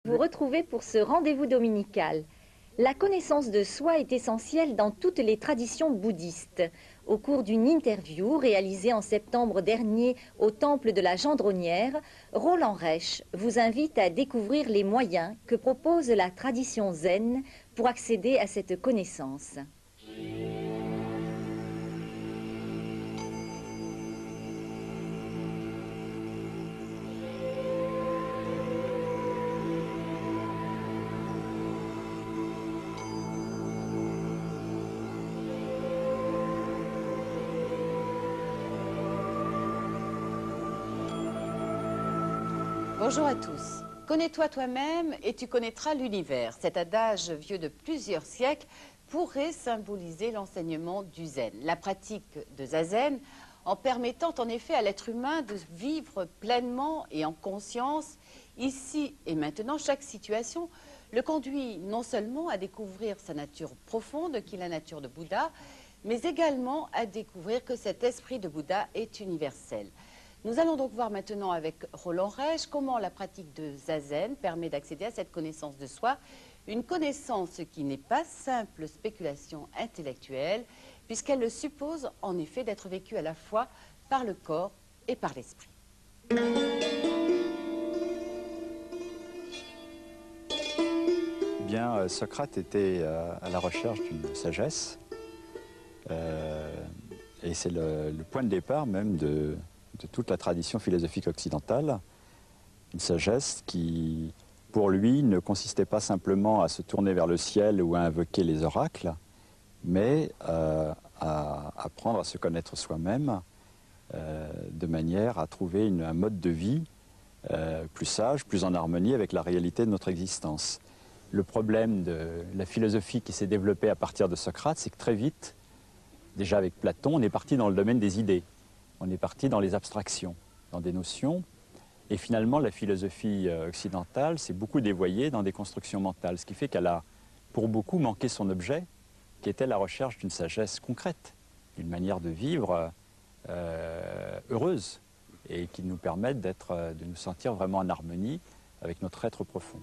Vous retrouvez pour ce rendez-vous dominical. La connaissance de soi est essentielle dans toutes les traditions bouddhistes. Au cours d'une interview réalisée en septembre dernier au temple de la Gendronnière, Roland Reich vous invite à découvrir les moyens que propose la tradition zen pour accéder à cette connaissance. Bonjour à tous. Connais-toi toi-même et tu connaîtras l'univers. Cet adage vieux de plusieurs siècles pourrait symboliser l'enseignement du zen, la pratique de zazen, en permettant en effet à l'être humain de vivre pleinement et en conscience, ici et maintenant. Chaque situation le conduit non seulement à découvrir sa nature profonde, qui est la nature de Bouddha, mais également à découvrir que cet esprit de Bouddha est universel. Nous allons donc voir maintenant avec Roland Reich comment la pratique de zazen permet d'accéder à cette connaissance de soi, une connaissance qui n'est pas simple spéculation intellectuelle, puisqu'elle suppose en effet d'être vécue à la fois par le corps et par l'esprit. Bien, Socrate était à la recherche d'une sagesse, et c'est le point de départ même de toute la tradition philosophique occidentale, une sagesse qui, pour lui, ne consistait pas simplement à se tourner vers le ciel ou à invoquer les oracles, mais à apprendre à se connaître soi-même de manière à trouver un mode de vie plus sage, plus en harmonie avec la réalité de notre existence. Le problème de la philosophie qui s'est développée à partir de Socrate, c'est que très vite, déjà avec Platon, on est parti dans le domaine des idées. On est parti dans les abstractions, dans des notions. Et finalement, la philosophie occidentale s'est beaucoup dévoyée dans des constructions mentales, ce qui fait qu'elle a, pour beaucoup, manqué son objet, qui était la recherche d'une sagesse concrète, d'une manière de vivre heureuse, et qui nous permette de nous sentir vraiment en harmonie avec notre être profond.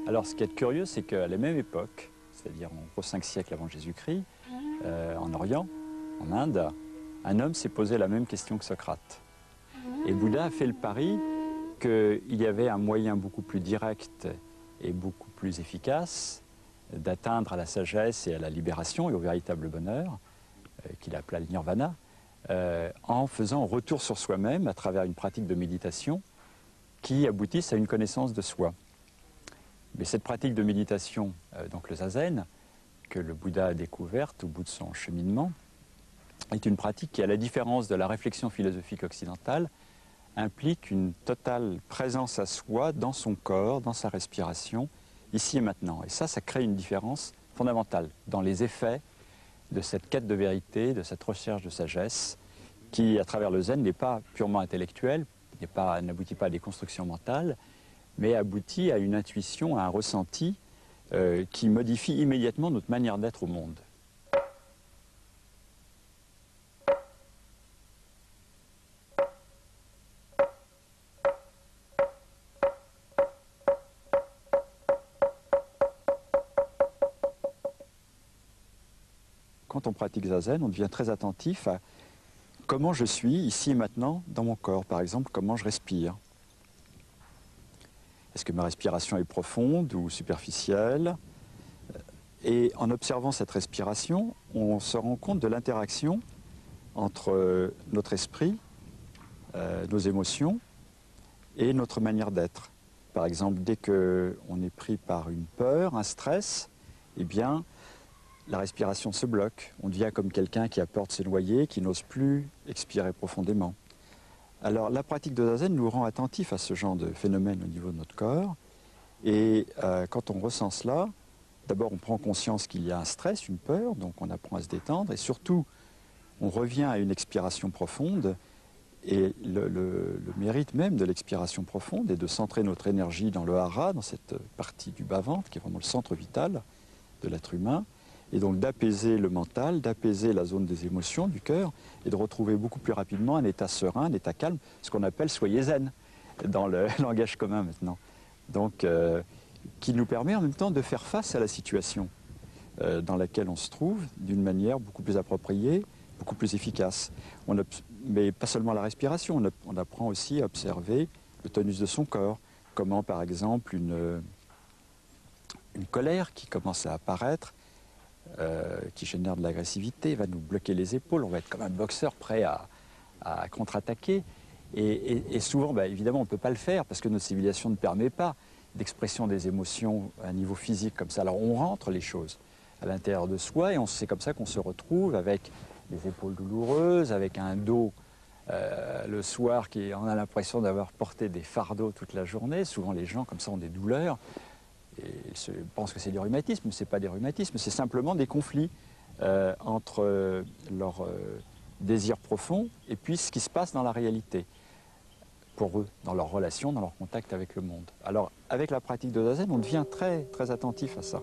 Alors, ce qui est curieux, c'est qu'à la même époque, c'est-à-dire en gros 5 siècles avant Jésus-Christ, en Orient, en Inde, un homme s'est posé la même question que Socrate. Et Bouddha a fait le pari qu'il y avait un moyen beaucoup plus direct et beaucoup plus efficace d'atteindre à la sagesse et à la libération et au véritable bonheur, qu'il appela le nirvana, en faisant un retour sur soi-même à travers une pratique de méditation qui aboutisse à une connaissance de soi. Mais cette pratique de méditation, donc le zazen, que le Bouddha a découverte au bout de son cheminement, est une pratique qui, à la différence de la réflexion philosophique occidentale, implique une totale présence à soi dans son corps, dans sa respiration, ici et maintenant. Et ça crée une différence fondamentale dans les effets de cette quête de vérité, de cette recherche de sagesse, qui, à travers le zen, n'est pas purement intellectuelle, n'aboutit pas à des constructions mentales, mais aboutit à une intuition, à un ressenti qui modifie immédiatement notre manière d'être au monde. Quand on pratique zazen, on devient très attentif à comment je suis ici et maintenant dans mon corps. Par exemple, comment je respire. Est-ce que ma respiration est profonde ou superficielle? Et en observant cette respiration, on se rend compte de l'interaction entre notre esprit, nos émotions et notre manière d'être. Par exemple, dès qu'on est pris par une peur, un stress, eh bien, la respiration se bloque. On devient comme quelqu'un qui a peur de se noyer, qui n'ose plus expirer profondément. Alors, la pratique de zazen nous rend attentifs à ce genre de phénomène au niveau de notre corps. Et quand on ressent cela, d'abord on prend conscience qu'il y a un stress, une peur, donc on apprend à se détendre. Et surtout, on revient à une expiration profonde. Et le mérite même de l'expiration profonde est de centrer notre énergie dans le hara, dans cette partie du bas-ventre, qui est vraiment le centre vital de l'être humain. Et donc d'apaiser le mental, d'apaiser la zone des émotions, du cœur, et de retrouver beaucoup plus rapidement un état serein, un état calme, ce qu'on appelle soyez zen. dans le langage commun maintenant. Donc, qui nous permet en même temps de faire face à la situation dans laquelle on se trouve d'une manière beaucoup plus appropriée, beaucoup plus efficace. Mais pas seulement la respiration, on apprend aussi à observer le tonus de son corps, comment par exemple une colère qui commence à apparaître, qui génère de l'agressivité, va nous bloquer les épaules, on va être comme un boxeur prêt à contre-attaquer. Et souvent, évidemment, on ne peut pas le faire parce que notre civilisation ne permet pas d'expression des émotions à un niveau physique comme ça. Alors on rentre les choses à l'intérieur de soi et c'est comme ça qu'on se retrouve avec des épaules douloureuses, avec un dos le soir on a l'impression d'avoir porté des fardeaux toute la journée. Souvent les gens comme ça ont des douleurs et ils pensent que c'est des rhumatismes, mais ce n'est pas des rhumatismes, c'est simplement des conflits entre leur désir profond et puis ce qui se passe dans la réalité pour eux, dans leur relation, dans leur contact avec le monde. Alors, avec la pratique de zazen, on devient très, très attentif à ça.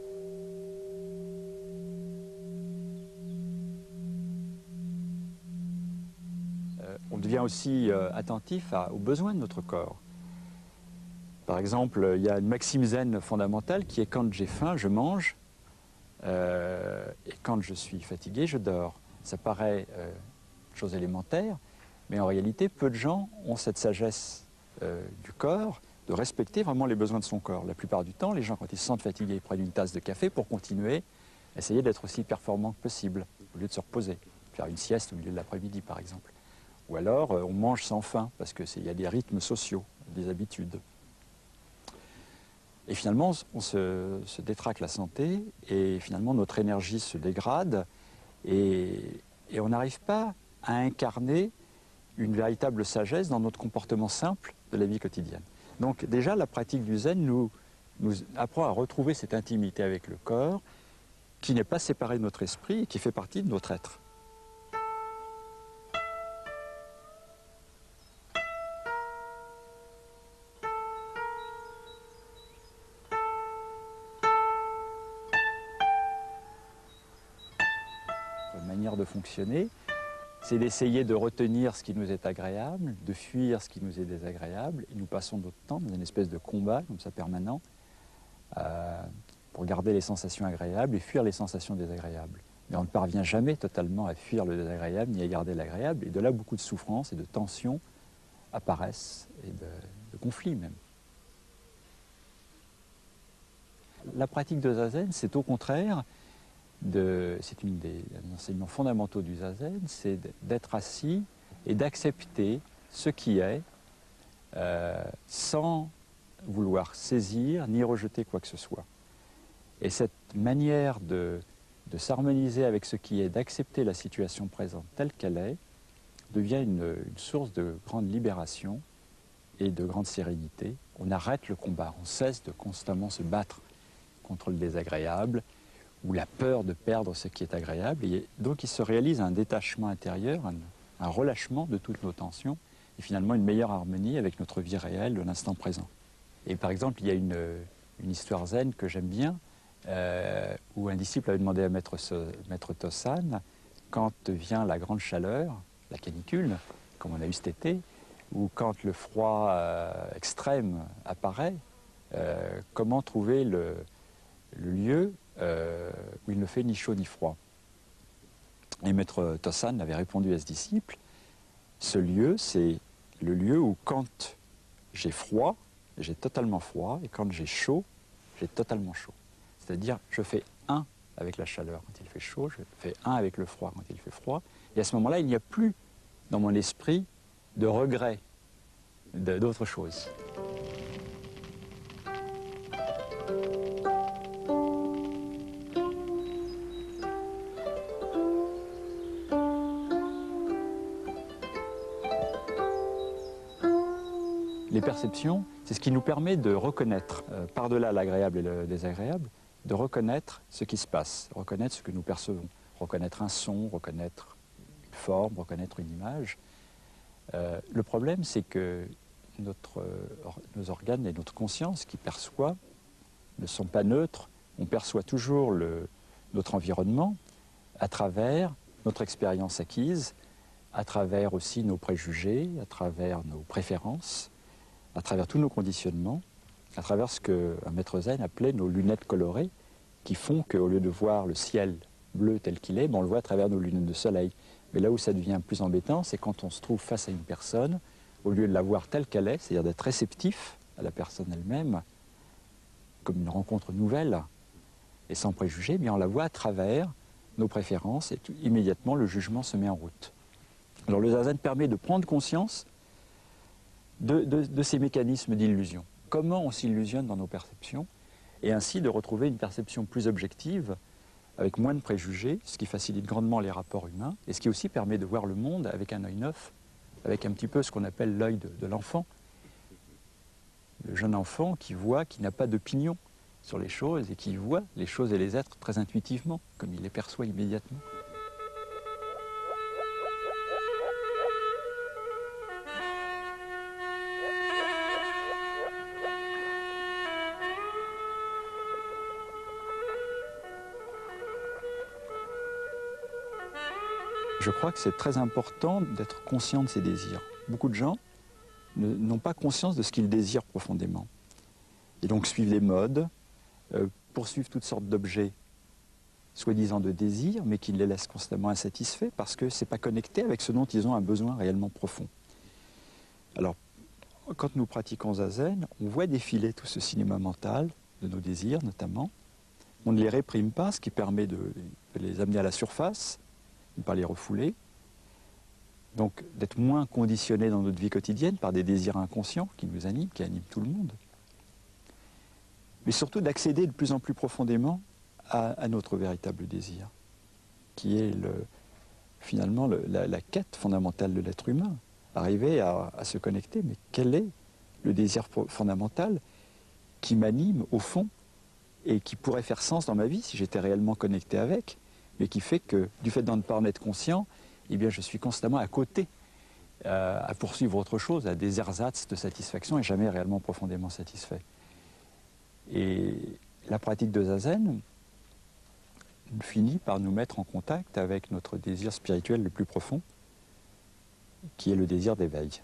On devient aussi attentif aux besoins de notre corps. Par exemple, il y a une maxime zen fondamentale qui est quand j'ai faim, je mange, et quand je suis fatigué, je dors. Ça paraît chose élémentaire, mais en réalité, peu de gens ont cette sagesse du corps de respecter vraiment les besoins de son corps. La plupart du temps, les gens, quand ils se sentent fatigués, ils prennent une tasse de café pour continuer, essayer d'être aussi performant que possible, au lieu de se reposer, faire une sieste au milieu de l'après-midi, par exemple. Ou alors, on mange sans faim, parce qu'il y a des rythmes sociaux, des habitudes. Et finalement, on se détraque la santé, et finalement, notre énergie se dégrade, et on n'arrive pas à incarner une véritable sagesse dans notre comportement simple de la vie quotidienne. Donc déjà, la pratique du zen nous apprend à retrouver cette intimité avec le corps qui n'est pas séparée de notre esprit et qui fait partie de notre être. Une manière de fonctionner, c'est d'essayer de retenir ce qui nous est agréable, de fuir ce qui nous est désagréable. Et nous passons notre temps dans une espèce de combat, comme ça, permanent, pour garder les sensations agréables et fuir les sensations désagréables. Mais on ne parvient jamais totalement à fuir le désagréable ni à garder l'agréable. Et de là, beaucoup de souffrances et de tensions apparaissent, et de conflits même. La pratique de zazen, c'est au contraire, c'est un des enseignements fondamentaux du zazen, c'est d'être assis et d'accepter ce qui est sans vouloir saisir ni rejeter quoi que ce soit. Et cette manière de s'harmoniser avec ce qui est, d'accepter la situation présente telle qu'elle est, devient une source de grande libération et de grande sérénité. On arrête le combat, on cesse de constamment se battre contre le désagréable, ou la peur de perdre ce qui est agréable. Et donc il se réalise un détachement intérieur, un relâchement de toutes nos tensions, et finalement une meilleure harmonie avec notre vie réelle de l'instant présent. Et par exemple, il y a une histoire zen que j'aime bien, où un disciple avait demandé à Maître Tosan, quand vient la grande chaleur, la canicule, comme on a eu cet été, ou quand le froid extrême apparaît, comment trouver le lieu où il ne fait ni chaud ni froid. Et Maître Tosan avait répondu à ce disciple, ce lieu, c'est le lieu où quand j'ai froid, j'ai totalement froid, et quand j'ai chaud, j'ai totalement chaud. C'est-à-dire, je fais un avec la chaleur quand il fait chaud, je fais un avec le froid quand il fait froid, et à ce moment-là, il n'y a plus dans mon esprit de regret d'autre chose. Les perceptions, c'est ce qui nous permet de reconnaître, par-delà l'agréable et le désagréable, de reconnaître ce qui se passe, reconnaître ce que nous percevons, reconnaître un son, reconnaître une forme, reconnaître une image. Le problème, c'est que nos organes et notre conscience qui perçoit ne sont pas neutres. On perçoit toujours notre environnement à travers notre expérience acquise, à travers aussi nos préjugés, à travers nos préférences, à travers tous nos conditionnements, à travers ce qu'un maître zen appelait nos lunettes colorées, qui font qu'au lieu de voir le ciel bleu tel qu'il est, on le voit à travers nos lunettes de soleil. Mais là où ça devient plus embêtant, c'est quand on se trouve face à une personne, au lieu de la voir telle qu'elle est, c'est-à-dire d'être réceptif à la personne elle-même, comme une rencontre nouvelle, et sans préjugés, eh bien on la voit à travers nos préférences, et immédiatement le jugement se met en route. Alors le zazen permet de prendre conscience de ces mécanismes d'illusion. Comment on s'illusionne dans nos perceptions, et ainsi de retrouver une perception plus objective, avec moins de préjugés, ce qui facilite grandement les rapports humains, et ce qui aussi permet de voir le monde avec un œil neuf, avec un petit peu ce qu'on appelle l'œil de l'enfant. Le jeune enfant qui voit, qui n'a pas d'opinion sur les choses, et qui voit les choses et les êtres très intuitivement, comme il les perçoit immédiatement. Je crois que c'est très important d'être conscient de ses désirs. Beaucoup de gens n'ont pas conscience de ce qu'ils désirent profondément. Et donc suivent les modes, poursuivent toutes sortes d'objets soi-disant de désir, mais qui les laissent constamment insatisfaits parce que ce n'est pas connecté avec ce dont ils ont un besoin réellement profond. Alors, quand nous pratiquons zazen, on voit défiler tout ce cinéma mental, de nos désirs notamment. On ne les réprime pas, ce qui permet de les amener à la surface, de ne pas les refouler. Donc d'être moins conditionné dans notre vie quotidienne par des désirs inconscients qui nous animent, qui animent tout le monde. Mais surtout d'accéder de plus en plus profondément à notre véritable désir, qui est finalement la quête fondamentale de l'être humain. Arriver à se connecter, mais quel est le désir fondamental qui m'anime au fond et qui pourrait faire sens dans ma vie si j'étais réellement connecté avec, mais qui fait que, du fait d'en ne pas en être conscient, eh bien, je suis constamment à côté, à poursuivre autre chose, à des ersatz de satisfaction et jamais réellement profondément satisfait. Et la pratique de zazen finit par nous mettre en contact avec notre désir spirituel le plus profond, qui est le désir d'éveil.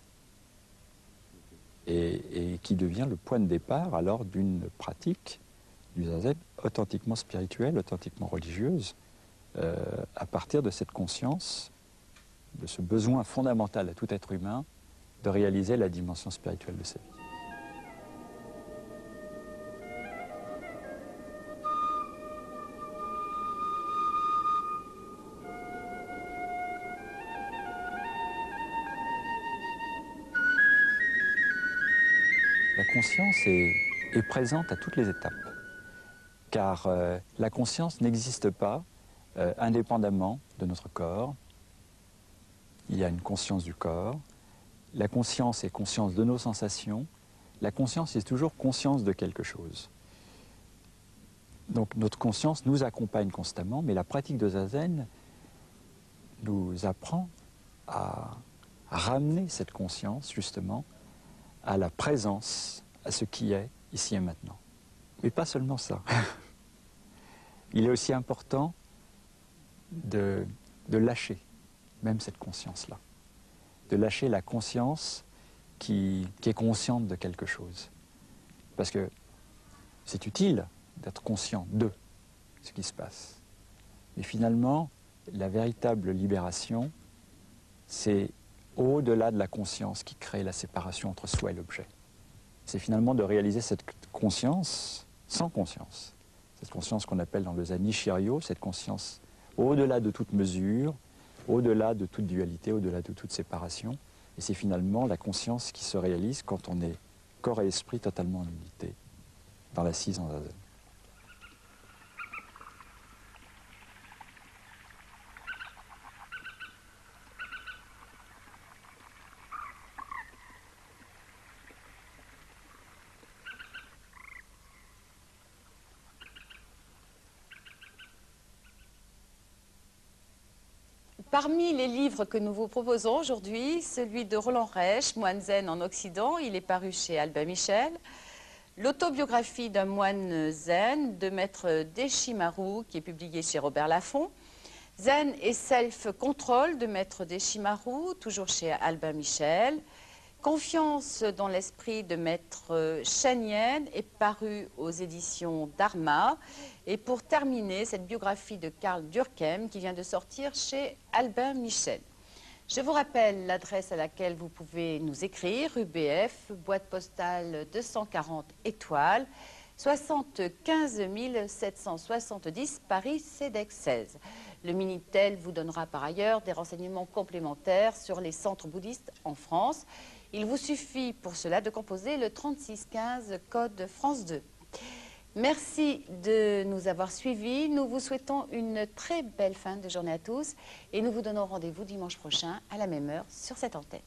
Et qui devient le point de départ alors d'une pratique du zazen authentiquement spirituelle, authentiquement religieuse, à partir de cette conscience, de ce besoin fondamental à tout être humain de réaliser la dimension spirituelle de sa vie. La conscience est présente à toutes les étapes, car la conscience n'existe pas indépendamment de notre corps. Il y a une conscience du corps, la conscience est conscience de nos sensations, la conscience est toujours conscience de quelque chose. Donc notre conscience nous accompagne constamment, mais la pratique de zazen nous apprend à ramener cette conscience justement à la présence, à ce qui est ici et maintenant. Mais pas seulement ça. Il est aussi important de lâcher même cette conscience-là, de lâcher la conscience qui est consciente de quelque chose. Parce que c'est utile d'être conscient de ce qui se passe. Mais finalement, la véritable libération, c'est au-delà de la conscience qui crée la séparation entre soi et l'objet. C'est finalement de réaliser cette conscience sans conscience. Cette conscience qu'on appelle dans le zen Nishiryo, cette conscience au-delà de toute mesure, au-delà de toute dualité, au-delà de toute séparation. Et c'est finalement la conscience qui se réalise quand on est corps et esprit totalement en unité, dans l'assise en zazen. Parmi les livres que nous vous proposons aujourd'hui, celui de Roland Reich, Moine zen en Occident, il est paru chez Albin Michel. L'autobiographie d'un moine zen de maître Deshimaru, qui est publié chez Robert Laffont. Zen et Self-Control de maître Deshimaru, toujours chez Albin Michel. Confiance dans l'esprit de Maître Chanienne est paru aux éditions d'Arma. Et pour terminer, cette biographie de Karl Durkheim qui vient de sortir chez Albin Michel. Je vous rappelle l'adresse à laquelle vous pouvez nous écrire, UBF, boîte postale 240 étoiles, 75 770 Paris CEDEX 16. Le Minitel vous donnera par ailleurs des renseignements complémentaires sur les centres bouddhistes en France. Il vous suffit pour cela de composer le 3615 code France 2. Merci de nous avoir suivis. Nous vous souhaitons une très belle fin de journée à tous et nous vous donnons rendez-vous dimanche prochain à la même heure sur cette antenne.